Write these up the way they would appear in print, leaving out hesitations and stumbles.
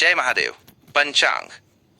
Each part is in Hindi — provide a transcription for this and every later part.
जय महादेव। पंचांग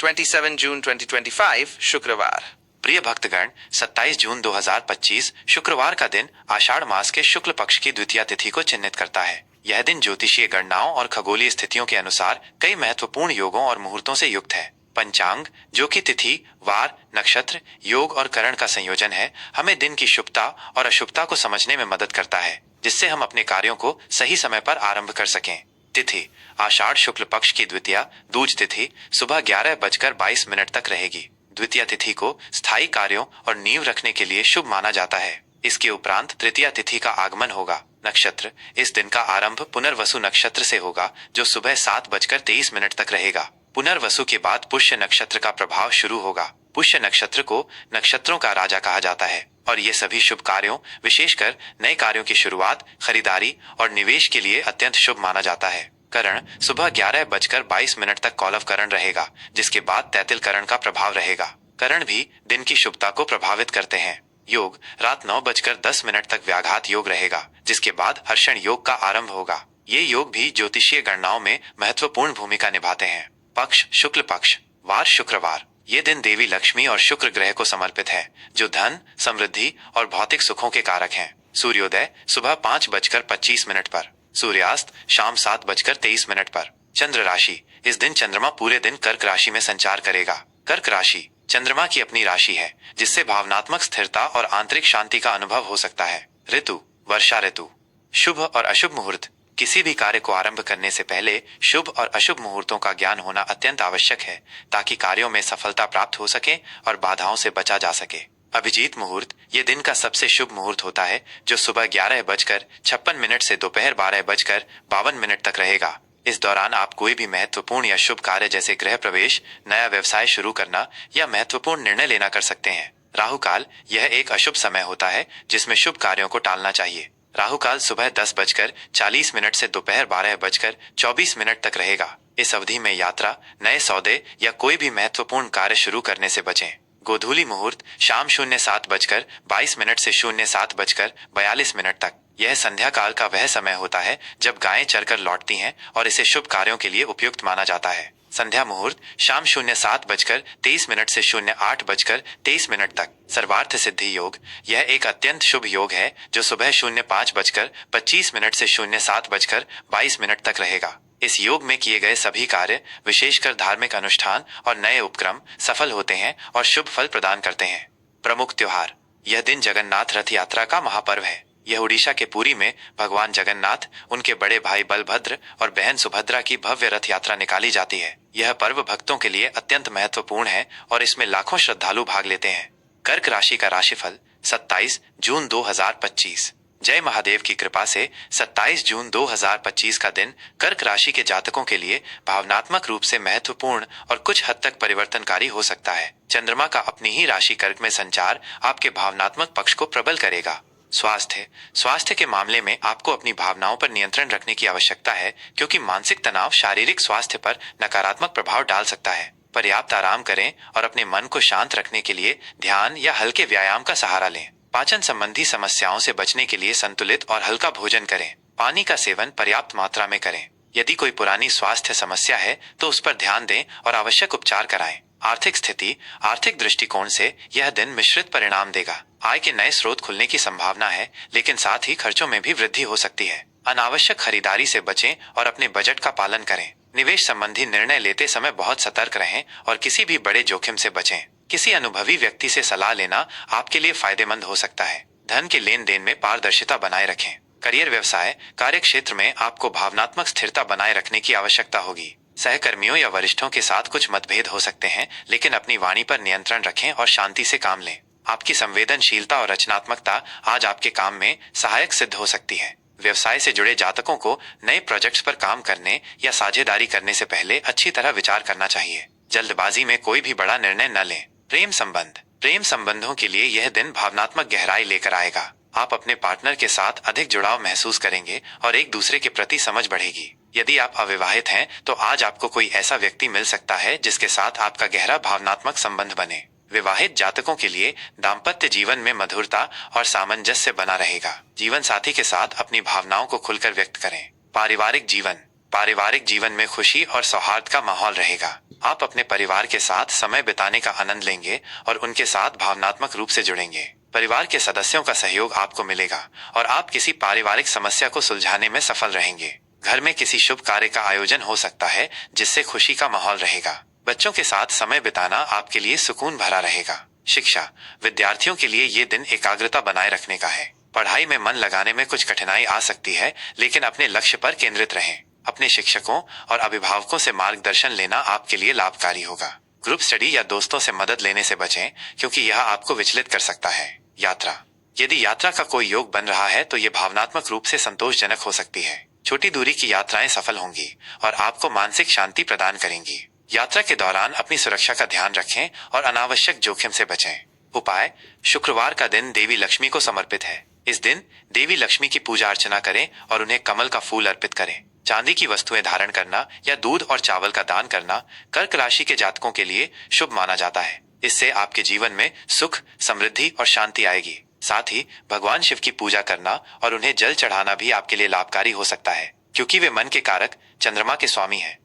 27 जून 2025 शुक्रवार। प्रिय भक्तगण, 27 जून 2025 शुक्रवार का दिन आषाढ़ मास के शुक्ल पक्ष की द्वितीया तिथि को चिन्हित करता है। यह दिन ज्योतिषीय गणनाओं और खगोलीय स्थितियों के अनुसार कई महत्वपूर्ण योगों और मुहूर्तों से युक्त है। पंचांग, जो कि तिथि, वार, नक्षत्र, योग और करण का संयोजन है, हमें दिन की शुभता और अशुभता को समझने में मदद करता है, जिससे हम अपने कार्यों को सही समय पर आरंभ कर सकें। तिथि आषाढ़ शुक्ल पक्ष की द्वितीया दूज तिथि सुबह 11:22 तक रहेगी। द्वितीया तिथि को स्थायी कार्यों और नींव रखने के लिए शुभ माना जाता है। इसके उपरांत तृतीया तिथि का आगमन होगा। नक्षत्र इस दिन का आरंभ पुनर्वसु नक्षत्र से होगा, जो सुबह 7:23 तक रहेगा। पुनर्वसु के बाद पुष्य नक्षत्र का प्रभाव शुरू होगा। पुष्य नक्षत्र को नक्षत्रों का राजा कहा जाता है और ये सभी शुभ कार्यों, विशेषकर नए कार्यों की शुरुआत, खरीदारी और निवेश के लिए अत्यंत शुभ माना जाता है। करण सुबह 11:22 तक कौलव करण रहेगा, जिसके बाद तैतिल करण का प्रभाव रहेगा। करण भी दिन की शुभता को प्रभावित करते हैं। योग रात 9:10 तक व्याघात योग रहेगा, जिसके बाद हर्षण योग का आरंभ होगा। ये योग भी ज्योतिषीय गणनाओं में महत्वपूर्ण भूमिका निभाते हैं। पक्ष शुक्ल पक्ष, वार शुक्रवार। ये दिन देवी लक्ष्मी और शुक्र ग्रह को समर्पित है, जो धन, समृद्धि और भौतिक सुखों के कारक हैं। सूर्योदय सुबह 5:25 पर, सूर्यास्त शाम 7:23 पर। चंद्र राशि इस दिन चंद्रमा पूरे दिन कर्क राशि में संचार करेगा। कर्क राशि चंद्रमा की अपनी राशि है, जिससे भावनात्मक स्थिरता और आंतरिक शांति का अनुभव हो सकता है। ऋतु वर्षा ऋतु। शुभ और अशुभ मुहूर्त। किसी भी कार्य को आरंभ करने से पहले शुभ और अशुभ मुहूर्तों का ज्ञान होना अत्यंत आवश्यक है, ताकि कार्यों में सफलता प्राप्त हो सके और बाधाओं से बचा जा सके। अभिजीत मुहूर्त ये दिन का सबसे शुभ मुहूर्त होता है, जो सुबह 11:56 से दोपहर 12:52 तक रहेगा। इस दौरान आप कोई भी महत्वपूर्ण या शुभ कार्य जैसे गृह प्रवेश, नया व्यवसाय शुरू करना या महत्वपूर्ण निर्णय लेना कर सकते हैं। राहु काल यह एक अशुभ समय होता है, जिसमें शुभ कार्यों को टालना चाहिए। राहु काल सुबह 10:40 से दोपहर 12:24 तक रहेगा। इस अवधि में यात्रा, नए सौदे या कोई भी महत्वपूर्ण कार्य शुरू करने से बचें। गोधूली मुहूर्त शाम 07:22 से 07:42 तक। यह संध्या काल का वह समय होता है जब गायें चरकर लौटती हैं और इसे शुभ कार्यों के लिए उपयुक्त माना जाता है। संध्या मुहूर्त शाम 07:23 से 08:23 तक। सर्वार्थ सिद्धि योग यह एक अत्यंत शुभ योग है, जो सुबह 05:25 से 07:22 तक रहेगा। इस योग में किए गए सभी कार्य, विशेषकर धार्मिक अनुष्ठान और नए उपक्रम, सफल होते हैं और शुभ फल प्रदान करते हैं। प्रमुख त्योहार। यह दिन जगन्नाथ रथ यात्रा का महापर्व है। यह उड़ीसा के पुरी में भगवान जगन्नाथ, उनके बड़े भाई बलभद्र और बहन सुभद्रा की भव्य रथ यात्रा निकाली जाती है। यह पर्व भक्तों के लिए अत्यंत महत्वपूर्ण है और इसमें लाखों श्रद्धालु भाग लेते हैं। कर्क राशि का राशिफल 27 जून 2025। जय महादेव की कृपा से 27 जून 2025 का दिन कर्क राशि के जातकों के लिए भावनात्मक रूप से महत्वपूर्ण और कुछ हद तक परिवर्तनकारी हो सकता है। चंद्रमा का अपनी ही राशि कर्क में संचार आपके भावनात्मक पक्ष को प्रबल करेगा। स्वास्थ्य के मामले में आपको अपनी भावनाओं पर नियंत्रण रखने की आवश्यकता है, क्योंकि मानसिक तनाव शारीरिक स्वास्थ्य पर नकारात्मक प्रभाव डाल सकता है। पर्याप्त आराम करें और अपने मन को शांत रखने के लिए ध्यान या हल्के व्यायाम का सहारा लें। पाचन संबंधी समस्याओं से बचने के लिए संतुलित और हल्का भोजन करें। पानी का सेवन पर्याप्त मात्रा में करें। यदि कोई पुरानी स्वास्थ्य समस्या है तो उस पर ध्यान दें और आवश्यक उपचार कराएं। आर्थिक स्थिति। आर्थिक दृष्टिकोण से यह दिन मिश्रित परिणाम देगा। आय के नए स्रोत खुलने की संभावना है, लेकिन साथ ही खर्चों में भी वृद्धि हो सकती है। अनावश्यक खरीदारी से बचें और अपने बजट का पालन करें। निवेश संबंधी निर्णय लेते समय बहुत सतर्क रहें और किसी भी बड़े जोखिम से बचें। किसी अनुभवी व्यक्ति से सलाह लेना आपके लिए फायदेमंद हो सकता है। धन के लेन देन में पारदर्शिता बनाए रखें। करियर व्यवसाय। कार्य क्षेत्र में आपको भावनात्मक स्थिरता बनाए रखने की आवश्यकता होगी। सहकर्मियों या वरिष्ठों के साथ कुछ मतभेद हो सकते हैं, लेकिन अपनी वाणी पर नियंत्रण रखें और शांति से काम लें। आपकी संवेदनशीलता और रचनात्मकता आज आपके काम में सहायक सिद्ध हो सकती है। व्यवसाय से जुड़े जातकों को नए प्रोजेक्ट्स पर काम करने या साझेदारी करने से पहले अच्छी तरह विचार करना चाहिए। जल्दबाजी में कोई भी बड़ा निर्णय न लें। प्रेम संबंधों के लिए यह दिन भावनात्मक गहराई लेकर आएगा। आप अपने पार्टनर के साथ अधिक जुड़ाव महसूस करेंगे और एक दूसरे के प्रति समझ बढ़ेगी। यदि आप अविवाहित हैं तो आज आपको कोई ऐसा व्यक्ति मिल सकता है जिसके साथ आपका गहरा भावनात्मक संबंध बने। विवाहित जातकों के लिए दाम्पत्य जीवन में मधुरता और सामंजस्य बना रहेगा। जीवन साथी के साथ अपनी भावनाओं को खुलकर व्यक्त करें। पारिवारिक जीवन। पारिवारिक जीवन में खुशी और सौहार्द का माहौल रहेगा। आप अपने परिवार के साथ समय बिताने का आनंद लेंगे और उनके साथ भावनात्मक रूप से जुड़ेंगे। परिवार के सदस्यों का सहयोग आपको मिलेगा और आप किसी पारिवारिक समस्या को सुलझाने में सफल रहेंगे। घर में किसी शुभ कार्य का आयोजन हो सकता है जिससे खुशी का माहौल रहेगा। बच्चों के साथ समय बिताना आपके लिए सुकून भरा रहेगा। शिक्षा, विद्यार्थियों के लिए ये दिन एकाग्रता बनाए रखने का है। पढ़ाई में मन लगाने में कुछ कठिनाई आ सकती है, लेकिन अपने लक्ष्य पर केंद्रित रहें। अपने शिक्षकों और अभिभावकों से मार्गदर्शन लेना आपके लिए लाभकारी होगा। ग्रुप स्टडी या दोस्तों से मदद लेने से बचें, क्योंकि यह आपको विचलित कर सकता है। यात्रा, यदि यात्रा का कोई योग बन रहा है तो ये भावनात्मक रूप से संतोषजनक हो सकती है। छोटी दूरी की यात्राएं सफल होंगी और आपको मानसिक शांति प्रदान करेंगी। यात्रा के दौरान अपनी सुरक्षा का ध्यान रखें और अनावश्यक जोखिम से बचें। उपाय, शुक्रवार का दिन देवी लक्ष्मी को समर्पित है। इस दिन देवी लक्ष्मी की पूजा अर्चना करें और उन्हें कमल का फूल अर्पित करें। चांदी की वस्तुएं धारण करना या दूध और चावल का दान करना कर्क राशि के जातकों के लिए शुभ माना जाता है। इससे आपके जीवन में सुख, समृद्धि और शांति आएगी। साथ ही भगवान शिव की पूजा करना और उन्हें जल चढ़ाना भी आपके लिए लाभकारी हो सकता है, क्योंकि वे मन के कारक चंद्रमा के स्वामी हैं।